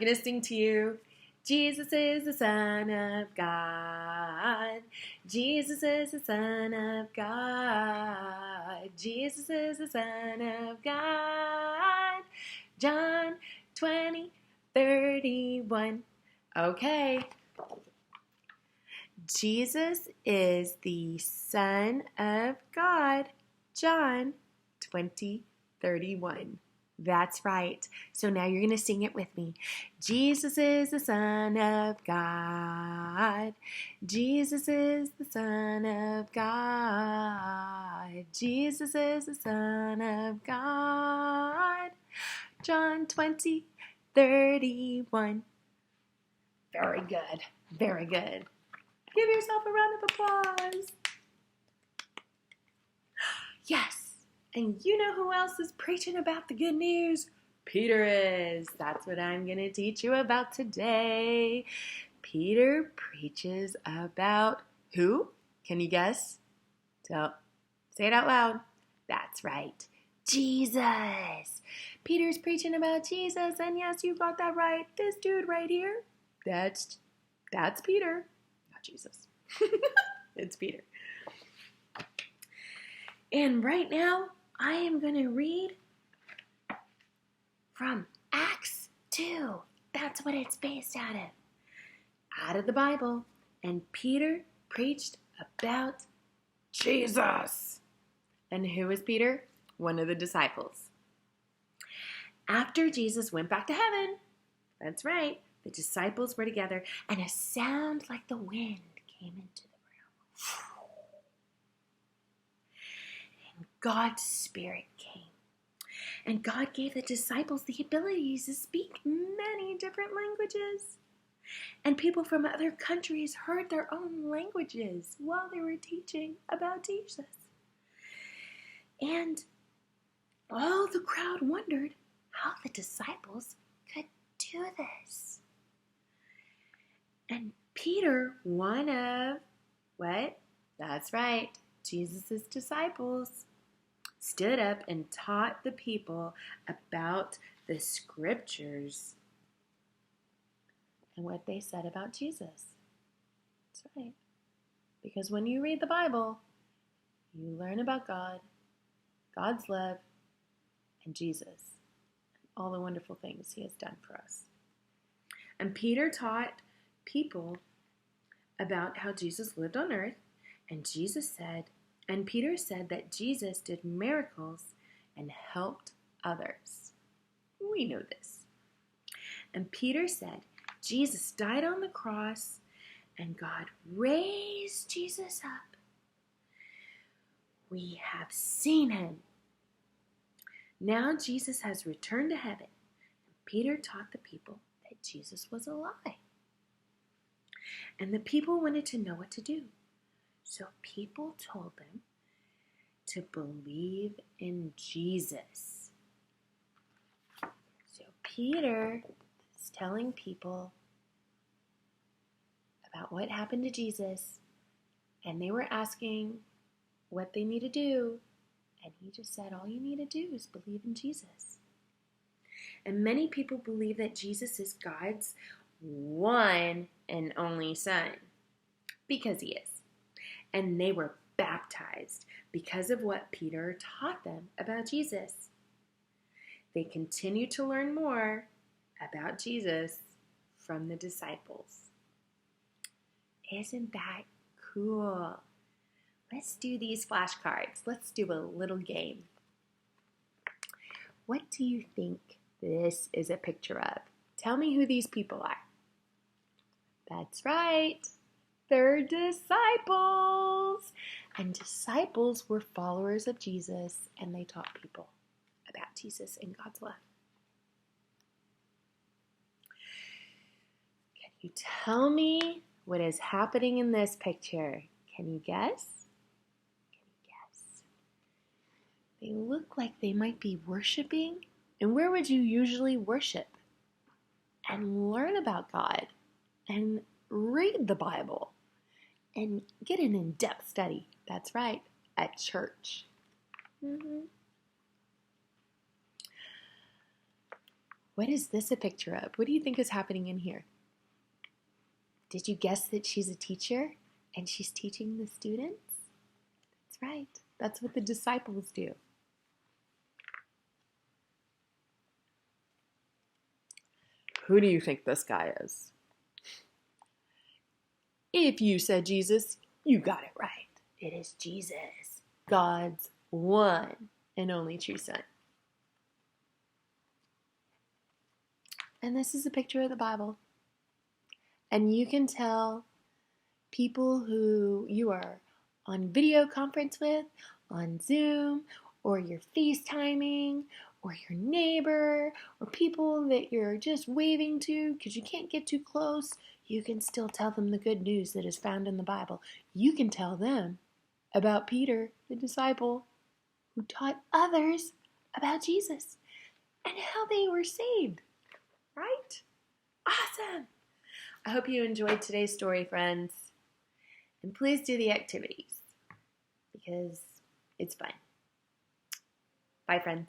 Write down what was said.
going to sing to you. Jesus is the Son of God. Jesus is the Son of God. Jesus is the Son of God. John 20:31. Okay. Jesus is the Son of God. John 20:31. That's right. So now you're going to sing it with me. Jesus is the Son of God. Jesus is the Son of God. Jesus is the Son of God. John 20:31. Very good. Very good. Give yourself a round of applause. Yes. And you know who else is preaching about the good news? Peter is. That's what I'm going to teach you about today. Peter preaches about who? Can you guess? So, say it out loud. That's right. Jesus. Peter's preaching about Jesus. And yes, you got that right. This dude right here, that's Peter. Not Jesus. It's Peter. And right now, I am going to read from Acts 2. That's what it's based out of. Out of the Bible. And Peter preached about Jesus. And who was Peter? One of the disciples. After Jesus went back to heaven, that's right, the disciples were together, and a sound like the wind came into the room. And God's Spirit came. And God gave the disciples the ability to speak many different languages. And people from other countries heard their own languages while they were teaching about Jesus. And all the crowd wondered how the disciples could do this. And Peter, one of, what? That's right, Jesus' disciples, stood up and taught the people about the scriptures and what they said about Jesus. That's right. Because when you read the Bible, you learn about God, God's love, and Jesus, and all the wonderful things he has done for us. And Peter taught people about how Jesus lived on earth, and Peter said that Jesus did miracles and helped others. We know this. And Peter said Jesus died on the cross and God raised Jesus up. We have seen him. Now Jesus has returned to heaven. And Peter taught the people that Jesus was alive. And the people wanted to know what to do. So people told them to believe in Jesus. So Peter is telling people about what happened to Jesus, and they were asking what they need to do, and he just said, all you need to do is believe in Jesus. And many people believe that Jesus is God's one and only Son, because he is. And they were baptized because of what Peter taught them about Jesus. They continued to learn more about Jesus from the disciples. Isn't that cool? Let's do these flashcards. Let's do a little game. What do you think this is a picture of? Tell me who these people are. That's right. They're disciples. And disciples were followers of Jesus, and they taught people about Jesus and God's love. Can you tell me what is happening in this picture? Can you guess? They look like they might be worshiping. And where would you usually worship? And learn about God. And read the Bible. And get an in-depth study. That's right, at church. What is this a picture of? What do you think is happening in here? Did you guess that she's a teacher and she's teaching the students? That's right. That's what the disciples do. Who do you think this guy is? If you said Jesus, you got it right. It is Jesus, God's one and only true Son. And this is a picture of the Bible. And you can tell people who you are on video conference with, on Zoom, or you're FaceTiming, or your neighbor, or people that you're just waving to because you can't get too close, you can still tell them the good news that is found in the Bible. You can tell them about Peter, the disciple, who taught others about Jesus and how they were saved. Right? Awesome! I hope you enjoyed today's story, friends. And please do the activities because it's fun. Bye, friends.